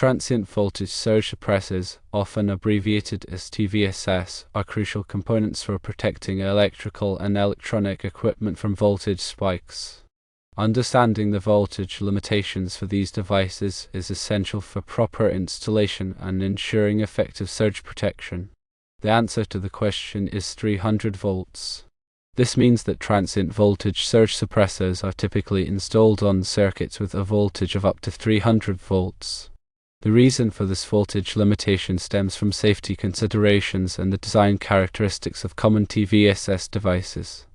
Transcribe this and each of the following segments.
Transient voltage surge suppressors, often abbreviated as TVSS, are crucial components for protecting electrical and electronic equipment from voltage spikes. Understanding the voltage limitations for these devices is essential for proper installation and ensuring effective surge protection. The answer to the question is 300 volts. This means that transient voltage surge suppressors are typically installed on circuits with a voltage of up to 300 volts. The reason for this voltage limitation stems from safety considerations and the design characteristics of common TVSS devices.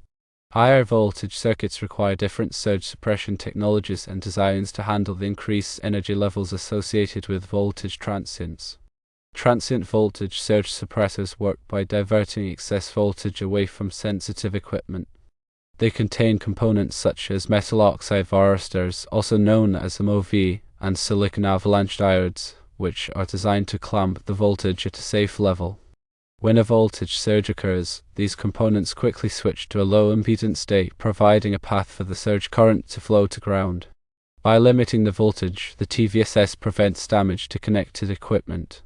Higher voltage circuits require different surge suppression technologies and designs to handle the increased energy levels associated with voltage transients. Transient voltage surge suppressors work by diverting excess voltage away from sensitive equipment. They contain components such as metal oxide varistors, also known as MOV, and silicon avalanche diodes, which are designed to clamp the voltage at a safe level. When a voltage surge occurs, these components quickly switch to a low impedance state, providing a path for the surge current to flow to ground. By limiting the voltage, the TVSS prevents damage to connected equipment.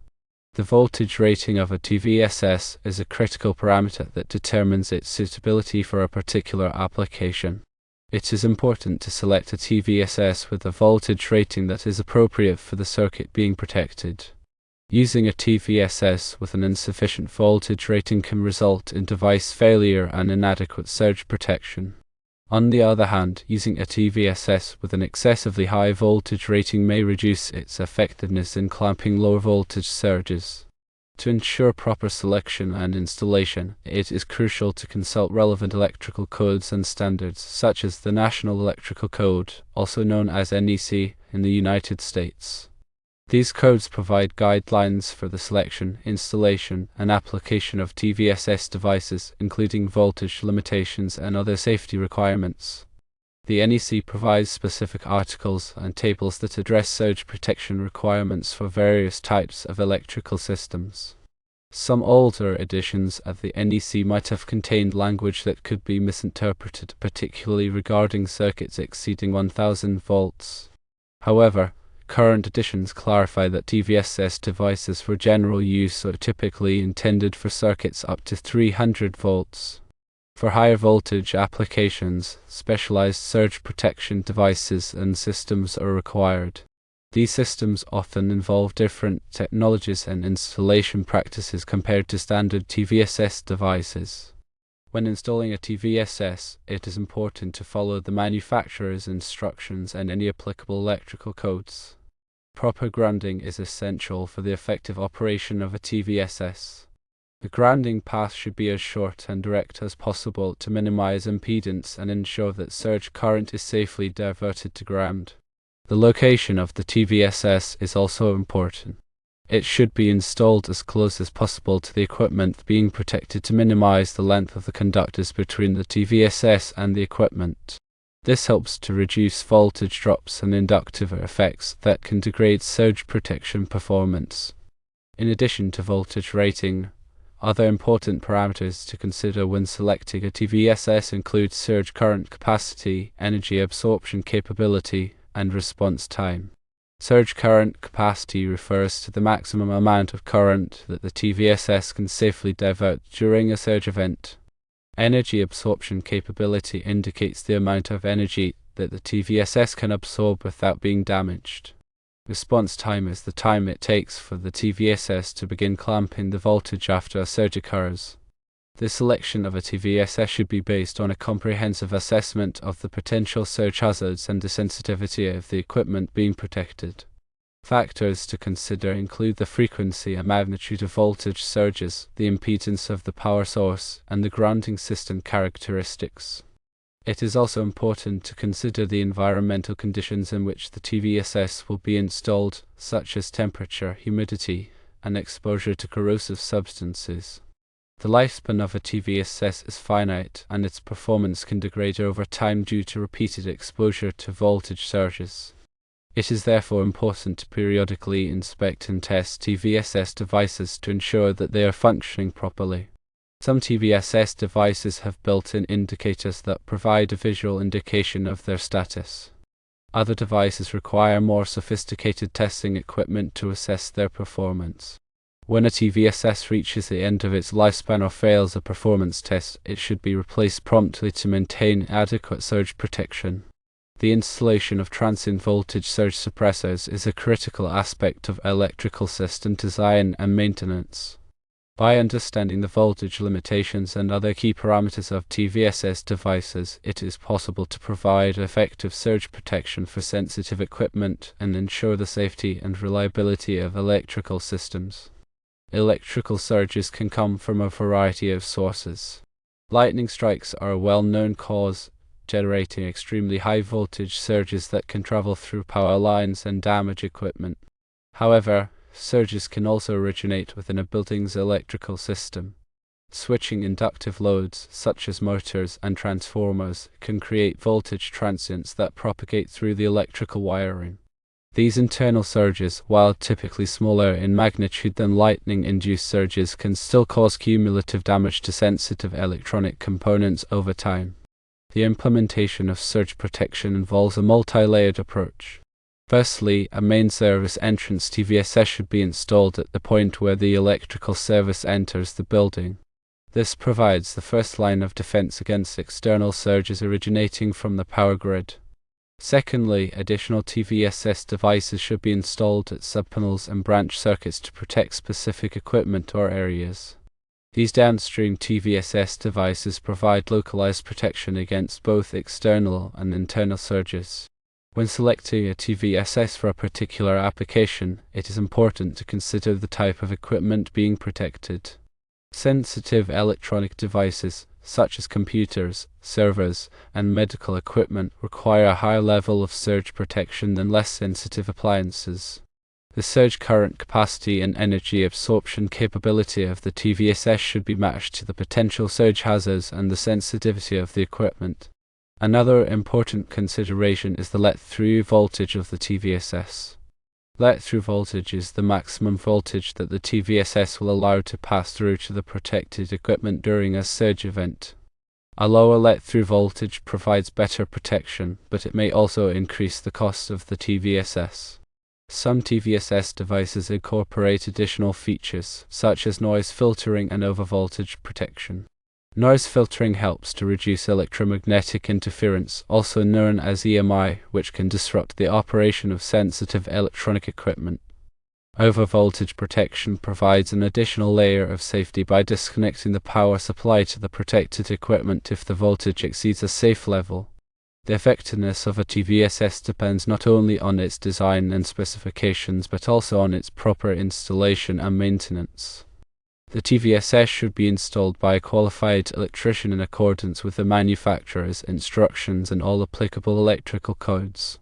The voltage rating of a TVSS is a critical parameter that determines its suitability for a particular application. It is important to select a TVSS with a voltage rating that is appropriate for the circuit being protected. Using a TVSS with an insufficient voltage rating can result in device failure and inadequate surge protection. On the other hand, using a TVSS with an excessively high voltage rating may reduce its effectiveness in clamping lower voltage surges. To ensure proper selection and installation, it is crucial to consult relevant electrical codes and standards, such as the National Electrical Code, also known as NEC, in the United States. These codes provide guidelines for the selection, installation, and application of TVSS devices, including voltage limitations and other safety requirements. The NEC provides specific articles and tables that address surge protection requirements for various types of electrical systems. Some older editions of the NEC might have contained language that could be misinterpreted, particularly regarding circuits exceeding 1000 volts. However, current editions clarify that TVSS devices for general use are typically intended for circuits up to 300 volts. For higher voltage applications, specialized surge protection devices and systems are required. These systems often involve different technologies and installation practices compared to standard TVSS devices. When installing a TVSS, it is important to follow the manufacturer's instructions and any applicable electrical codes. Proper grounding is essential for the effective operation of a TVSS. The grounding path should be as short and direct as possible to minimize impedance and ensure that surge current is safely diverted to ground. The location of the TVSS is also important. It should be installed as close as possible to the equipment being protected to minimize the length of the conductors between the TVSS and the equipment. This helps to reduce voltage drops and inductive effects that can degrade surge protection performance. In addition to voltage rating, other important parameters to consider when selecting a TVSS include surge current capacity, energy absorption capability, and response time. Surge current capacity refers to the maximum amount of current that the TVSS can safely divert during a surge event. Energy absorption capability indicates the amount of energy that the TVSS can absorb without being damaged. Response time is the time it takes for the TVSS to begin clamping the voltage after a surge occurs. The selection of a TVSS should be based on a comprehensive assessment of the potential surge hazards and the sensitivity of the equipment being protected. Factors to consider include the frequency and magnitude of voltage surges, the impedance of the power source, and the grounding system characteristics. It is also important to consider the environmental conditions in which the TVSS will be installed, such as temperature, humidity, and exposure to corrosive substances. The lifespan of a TVSS is finite, and its performance can degrade over time due to repeated exposure to voltage surges. It is therefore important to periodically inspect and test TVSS devices to ensure that they are functioning properly. Some TVSS devices have built-in indicators that provide a visual indication of their status. Other devices require more sophisticated testing equipment to assess their performance. When a TVSS reaches the end of its lifespan or fails a performance test, it should be replaced promptly to maintain adequate surge protection. The installation of transient voltage surge suppressors is a critical aspect of electrical system design and maintenance. By understanding the voltage limitations and other key parameters of TVSS devices, it is possible to provide effective surge protection for sensitive equipment and ensure the safety and reliability of electrical systems. Electrical surges can come from a variety of sources. Lightning strikes are a well-known cause, generating extremely high voltage surges that can travel through power lines and damage equipment. However, surges can also originate within a building's electrical system. Switching inductive loads, such as motors and transformers, can create voltage transients that propagate through the electrical wiring. These internal surges, while typically smaller in magnitude than lightning-induced surges, can still cause cumulative damage to sensitive electronic components over time. The implementation of surge protection involves a multi-layered approach. Firstly, a main service entrance TVSS should be installed at the point where the electrical service enters the building. This provides the first line of defense against external surges originating from the power grid. Secondly, additional TVSS devices should be installed at subpanels and branch circuits to protect specific equipment or areas. These downstream TVSS devices provide localized protection against both external and internal surges. When selecting a TVSS for a particular application, it is important to consider the type of equipment being protected. Sensitive electronic devices, such as computers, servers, and medical equipment, require a higher level of surge protection than less sensitive appliances. The surge current capacity and energy absorption capability of the TVSS should be matched to the potential surge hazards and the sensitivity of the equipment. Another important consideration is the let-through voltage of the TVSS. Let-through voltage is the maximum voltage that the TVSS will allow to pass through to the protected equipment during a surge event. A lower let-through voltage provides better protection, but it may also increase the cost of the TVSS. Some TVSS devices incorporate additional features, such as noise filtering and overvoltage protection. Noise filtering helps to reduce electromagnetic interference, also known as EMI, which can disrupt the operation of sensitive electronic equipment. Overvoltage protection provides an additional layer of safety by disconnecting the power supply to the protected equipment if the voltage exceeds a safe level. The effectiveness of a TVSS depends not only on its design and specifications, but also on its proper installation and maintenance. The TVSS should be installed by a qualified electrician in accordance with the manufacturer's instructions and all applicable electrical codes.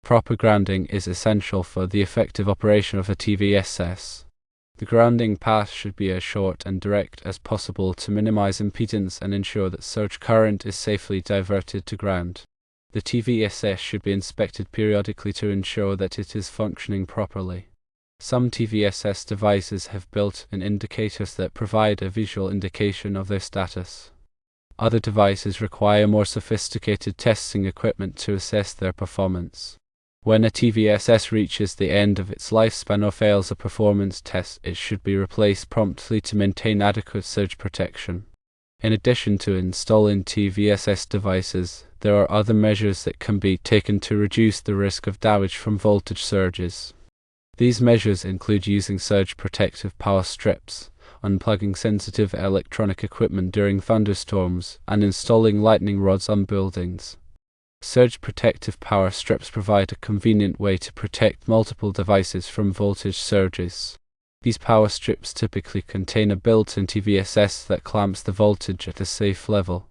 Proper grounding is essential for the effective operation of a TVSS. The grounding path should be as short and direct as possible to minimize impedance and ensure that surge current is safely diverted to ground. The TVSS should be inspected periodically to ensure that it is functioning properly. Some TVSS devices have built-in indicators that provide a visual indication of their status. Other devices require more sophisticated testing equipment to assess their performance. When a TVSS reaches the end of its lifespan or fails a performance test, it should be replaced promptly to maintain adequate surge protection. In addition to installing TVSS devices, there are other measures that can be taken to reduce the risk of damage from voltage surges. These measures include using surge protective power strips, unplugging sensitive electronic equipment during thunderstorms, and installing lightning rods on buildings. Surge protective power strips provide a convenient way to protect multiple devices from voltage surges. These power strips typically contain a built-in TVSS that clamps the voltage at a safe level.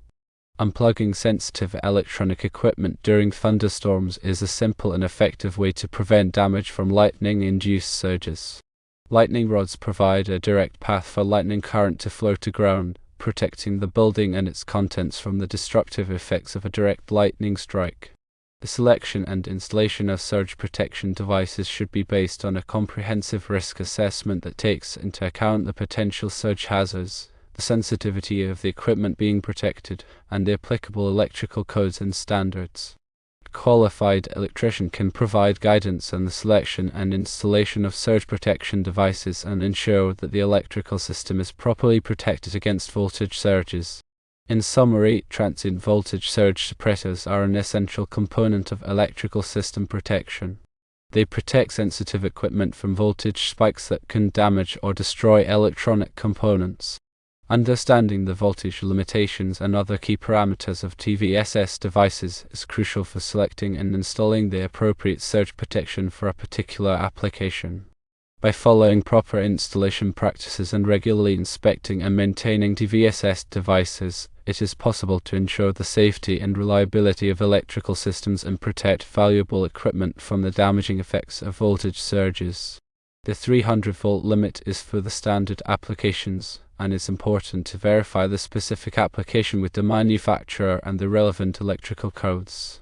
Unplugging sensitive electronic equipment during thunderstorms is a simple and effective way to prevent damage from lightning-induced surges. Lightning rods provide a direct path for lightning current to flow to ground, protecting the building and its contents from the destructive effects of a direct lightning strike. The selection and installation of surge protection devices should be based on a comprehensive risk assessment that takes into account the potential surge hazards, the sensitivity of the equipment being protected, and the applicable electrical codes and standards. qualified electrician can provide guidance on the selection and installation of surge protection devices and ensure that the electrical system is properly protected against voltage surges. In summary, transient voltage surge suppressors are an essential component of electrical system protection. They protect sensitive equipment from voltage spikes that can damage or destroy electronic components. Understanding the voltage limitations and other key parameters of TVSS devices is crucial for selecting and installing the appropriate surge protection for a particular application. By following proper installation practices and regularly inspecting and maintaining TVSS devices, it is possible to ensure the safety and reliability of electrical systems and protect valuable equipment from the damaging effects of voltage surges. The 300-volt limit is for the standard applications, and it's important to verify the specific application with the manufacturer and the relevant electrical codes.